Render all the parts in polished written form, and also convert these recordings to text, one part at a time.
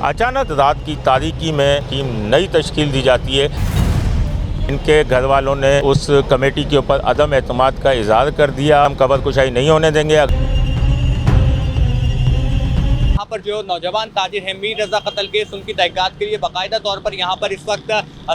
अचानक रात की तारीकी में टीम नई तश्कील दी जाती है। इनके घर वालों ने उस कमेटी के ऊपर अदम एतमाद का इजहार कर दिया। हम कबर कुशाई नहीं होने देंगे। यहाँ पर जो नौजवान ताजिर है मीर रजा कत्ल केस, उनकी तहकीकात के लिए बाकायदा तौर पर यहाँ पर इस वक्त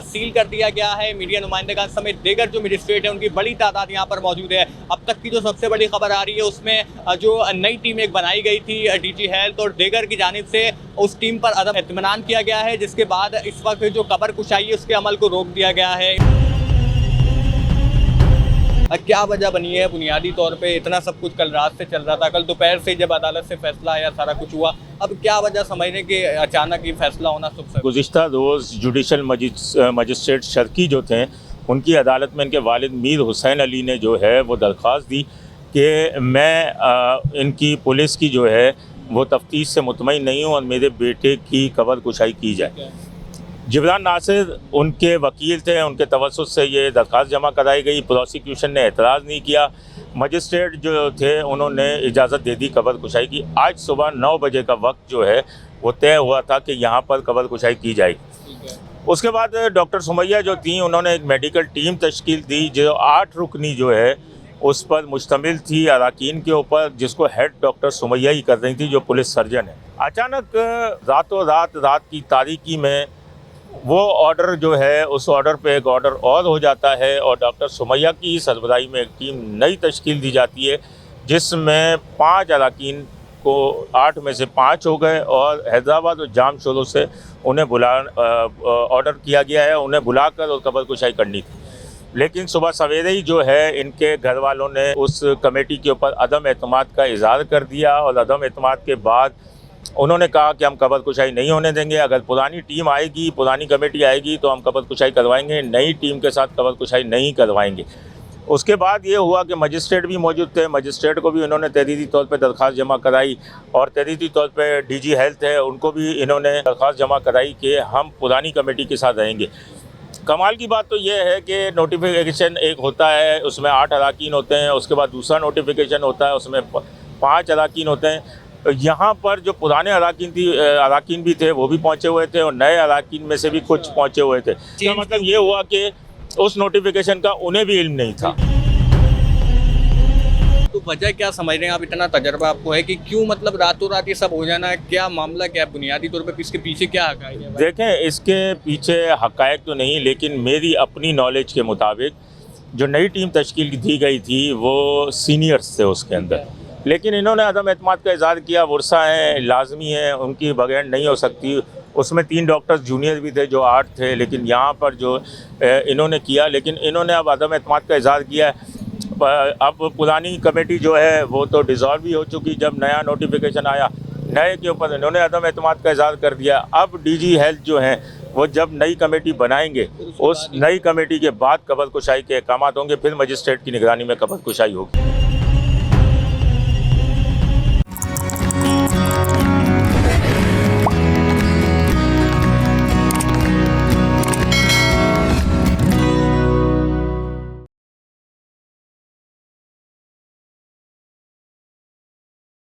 सील कर दिया गया है। मीडिया नुमाइंदगान समेत दीगर जो मजिस्ट्रेट है उनकी बड़ी तादाद यहाँ पर मौजूद है। अब तक की जो सबसे बड़ी खबर आ रही है उसमें जो नई टीम एक बनाई गई थी डीजी हेल्थ और दीगर की जानिब से, उस टीम पर अदम इत्मीनान किया गया है, जिसके बाद इस वक्त जो कबर कुशाई है उसके अमल को रोक दिया गया है। क्या वजह बनी है बुनियादी तौर पे? इतना सब कुछ कल रात से चल रहा था, कल दोपहर से जब अदालत से फैसला आया सारा कुछ हुआ, अब क्या वजह समझने के अचानक ये फैसला होना सुबह? गुज़िश्ता रोज़ जुडिशल मजिस्ट्रेट शर्की जो थे उनकी अदालत में इनके वालिद मीर हुसैन अली ने जो है वो दरख्वास्त दी कि मैं इनकी पुलिस की जो है वो तफ्तीश से मुतमईन नहीं हूँ और मेरे बेटे की कबर कुशाई की जाए। जिब्रान नासिर उनके वकील थे, उनके तवस्सुत से ये दरख्वास्त जमा कराई गई। प्रोसिक्यूशन ने एतराज़ नहीं किया। मजिस्ट्रेट जो थे उन्होंने इजाज़त दे दी कबर कुशाई की। आज सुबह 9 बजे का वक्त जो है वो तय हुआ था कि यहाँ पर कबर कुशाई की जाएगी। उसके बाद डॉक्टर सुमैया जो थी उन्होंने एक मेडिकल टीम तश्कील दी जो 8 रुकनी जो है उस पर मुश्तमिल थी अराकीन के ऊपर, जिसको हेड डॉक्टर सुमैया ही कर रही थी जो पुलिस सर्जन है। अचानक रातों रात की तारीकी में वो ऑर्डर जो है उस ऑर्डर पे एक ऑर्डर और हो जाता है और डॉक्टर सुमैया की सरबराही में एक टीम नई तश्कील दी जाती है, जिसमें 5 अराकीन को 8 में से 5 हो गए और हैदराबाद और जाम शोरों से उन्हें ऑर्डर किया गया है, उन्हें बुलाकर और कबर कुशाई करनी थी। लेकिन सुबह सवेरे ही जो है इनके घर वालों ने उस कमेटी के ऊपर अदम एतमाद का इजहार कर दिया और अदम एतमाद के बाद उन्होंने कहा कि हम कबर कुशाई नहीं होने देंगे। अगर पुरानी टीम आएगी, पुरानी कमेटी आएगी तो हम कबर कुशाई करवाएंगे, नई टीम के साथ कबर कुशाई नहीं करवाएंगे। उसके बाद ये हुआ कि मजिस्ट्रेट भी मौजूद थे। मजिस्ट्रेट को भी इन्होंने तहरीरी तौर पे दरख्वास्त जमा कराई और तहरीरी तौर पे डीजी हेल्थ है उनको भी इन्होंने दरख्वास्त जमा कराई कि हम पुरानी कमेटी के साथ रहेंगे। कमाल की बात तो ये है कि नोटिफिकेशन एक होता है, उसमें 8 अराकीन होते हैं। उसके बाद दूसरा नोटिफिकेशन होता है, उसमें 5 अराकीन होते हैं। यहाँ पर जो पुराने अराकीन भी थे वो भी पहुँचे हुए थे और नए अराकीन में से भी कुछ पहुँचे हुए थे। इसका मतलब ये हुआ कि उस नोटिफिकेशन का उन्हें भी इल्म नहीं था। तो वजह क्या समझ रहे हैं आप? इतना तजर्बा आपको है कि क्यों मतलब रातों रात ये सब हो जाना है? क्या मामला क्या है बुनियादी तौर पे? इसके पीछे क्या हक़ाइक़ है? देखें, इसके पीछे हक़ाइक़ तो नहीं, लेकिन मेरी अपनी नॉलेज के मुताबिक जो नई टीम तश्कील दी गई थी वो सीनियर्स थे उसके अंदर, लेकिन इन्होंने अदम एतमाद का इज़हार किया। वर्षा हैं, लाजमी है, उनकी बगैर नहीं हो सकती। उसमें 3 डॉक्टर्स जूनियर भी थे जो 8 थे, लेकिन यहाँ पर जो इन्होंने किया, लेकिन इन्होंने अब अदम एतमाद का इज़हार किया है। अब पुरानी कमेटी जो है वो तो डिज़ॉल्व ही हो चुकी। जब नया नोटिफिकेशन आया, नए के ऊपर इन्होंने अदम एतमाद का इज़हार कर दिया। अब डीजी हेल्थ जो हैं वो जब नई कमेटी बनाएंगे, उस नई कमेटी के बाद कबर कुशाई के अहकामात होंगे, फिर मजिस्ट्रेट की निगरानी में कबर कुशाई होगी।